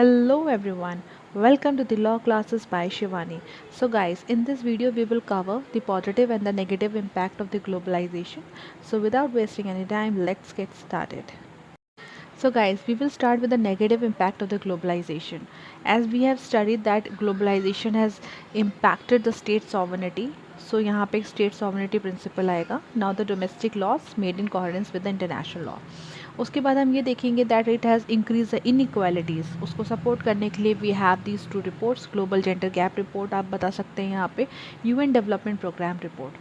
Hello everyone, welcome to the Law Classes by Shivani. So guys, in this video we will cover the positive and the negative impact of the globalization. So without wasting any time, let's get started. So guys, we will start with the negative impact of the globalization. As we have studied that globalization has impacted the state sovereignty. So यहाँ पे एक state sovereignty principle आएगा. Now the domestic laws made in coherence with the international law. उसके बाद हम ये देखेंगे that it has increase the inequalities. उसको सपोर्ट करने के लिए we have these two reports. Global gender gap report आप बता सकते हैं यहाँ पे, यूएन डेवलपमेंट प्रोग्राम रिपोर्ट,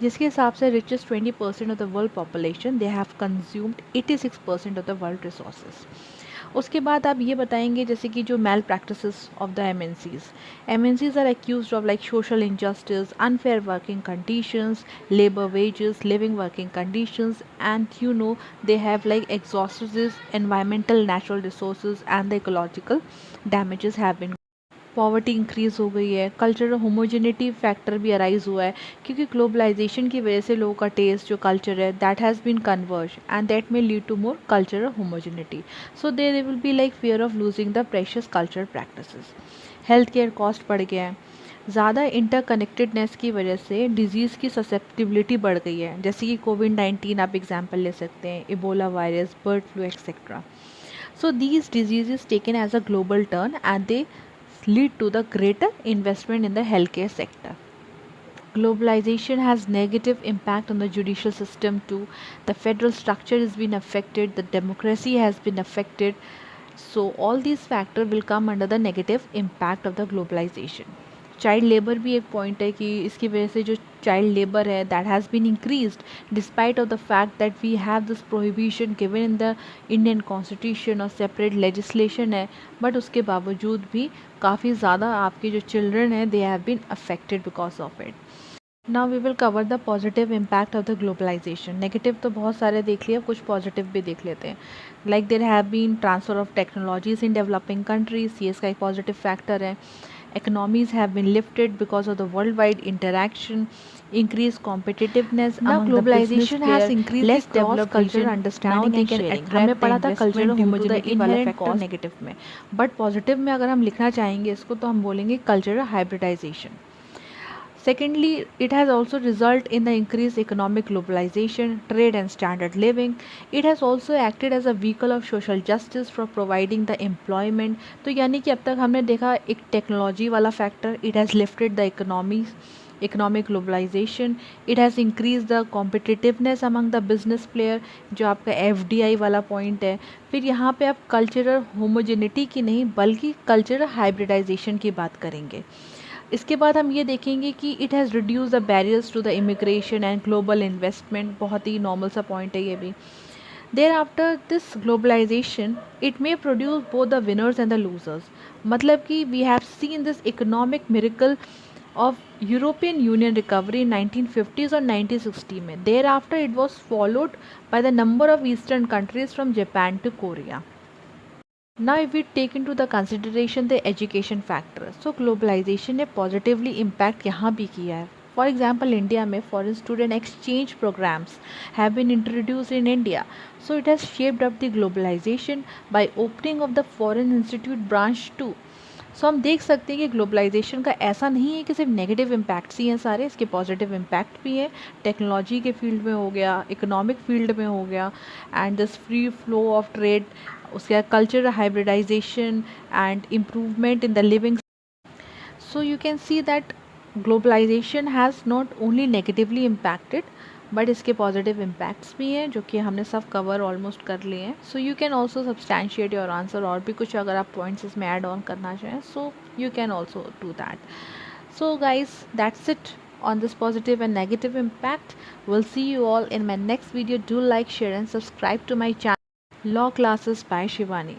जिसके हिसाब से richest 20% of the world population they have consumed 86% of the world resources. उसके बाद आप ये बताएंगे जैसे कि जो malpractices of the M N Cs are accused of like social injustice, unfair working conditions, labour wages, living working conditions, and they have like exhausted environmental natural resources and the ecological damages have been. Poverty increase हो गई है, cultural homogeneity factor भी arise हुआ है क्योंकि globalisation की वजह से लोगों का टेस्ट जो कल्चर है that has been converge and that may lead to more cultural homogeneity. So there will be like fear of losing the precious cultural practices. Health care cost बढ़ गया है, ज़्यादा इंटरकनेक्टेडनेस की वजह से डिजीज़ की ससेप्टिबिलिटी बढ़ गई है, जैसे कि कोविड-19 आप एग्जांपल ले सकते हैं, Ebola virus, bird flu etcetera. So these diseases taken as a global turn and they lead to the greater investment in the healthcare sector. Globalization has negative impact on the judicial system too. The federal structure has been affected, the democracy has been affected. So all these factors will come under the negative impact of the globalization. Child labour भी एक point है कि इसकी वजह से जो child labour है that has been increased despite of the fact that we have this prohibition given in the Indian constitution और सेपरेट लेजिस्लेशन है, बट उसके बावजूद भी काफ़ी ज़्यादा आपके जो चिल्ड्रन हैं they have been affected because of it. Now we will cover the positive impact of the globalization. Negative तो बहुत सारे देख लिए, कुछ पॉजिटिव भी देख लेते हैं. Like there have been transfer of technologies in developing countries, ये इसका एक पॉजिटिव फैक्टर है. Economies have been lifted because of the worldwide interaction, increased competitiveness. Now among globalization the has increased less developed cultural understanding and sharing. हमने पढ़ा था cultural homogeneity वाला factor negative में, but positive में अगर हम लिखना चाहेंगे इसको तो हम बोलेंगे cultural hybridization. Secondly, it has also resulted in the increased economic globalization, trade and standard living. It has also acted as a vehicle of social justice for providing the employment. तो यानी कि अब तक हमने देखा एक टेक्नोलॉजी वाला factor, it has lifted the economic globalization. It has increased the competitiveness among the business player, जो आपका FDI वाला पॉइंट है. फिर यहाँ पे आप कल्चरल होमोजेनिटी की नहीं बल्कि कल्चरल हाइब्रिडाइजेशन की बात करेंगे. इसके बाद हम ये देखेंगे कि it has reduce the barriers to the immigration and global investment. बहुत ही नॉर्मल सा पॉइंट है ये भी. Thereafter this globalization it may produce both the winners and the losers. मतलब कि we have seen this economic miracle of European Union recovery in 1950s और 1960 में. Thereafter it was followed by the number of eastern countries from Japan to Korea. Now if we take into the consideration the education factor, so globalization ने positively impact यहाँ भी किया है. For example, India में foreign student exchange programs have been introduced in India. So it has shaped up the globalization by opening of the foreign institute branch too. सो हम देख सकते हैं कि ग्लोबलाइजेशन का ऐसा नहीं है कि सिर्फ नेगेटिव इम्पैक्ट्स ही हैं सारे, इसके पॉजिटिव इम्पैक्ट भी हैं. टेक्नोलॉजी के फील्ड में हो गया, इकोनॉमिक फील्ड में हो गया, and this free flow of trade, उसके बाद cultural hybridization and improvement in the living. So you can see that globalization has not only negatively impacted but इसके पॉजिटिव इम्पैक्ट्स भी हैं जो कि हमने सब कवर ऑलमोस्ट कर लिए हैं. So you can also substantiate your answer, और भी कुछ अगर आप पॉइंट्स इसमें ऐड ऑन करना चाहें so you can also do that. So guys that's it on this positive and negative impact. We'll see you all in my next video. Do like, share and subscribe to my channel Law Classes by Shivani.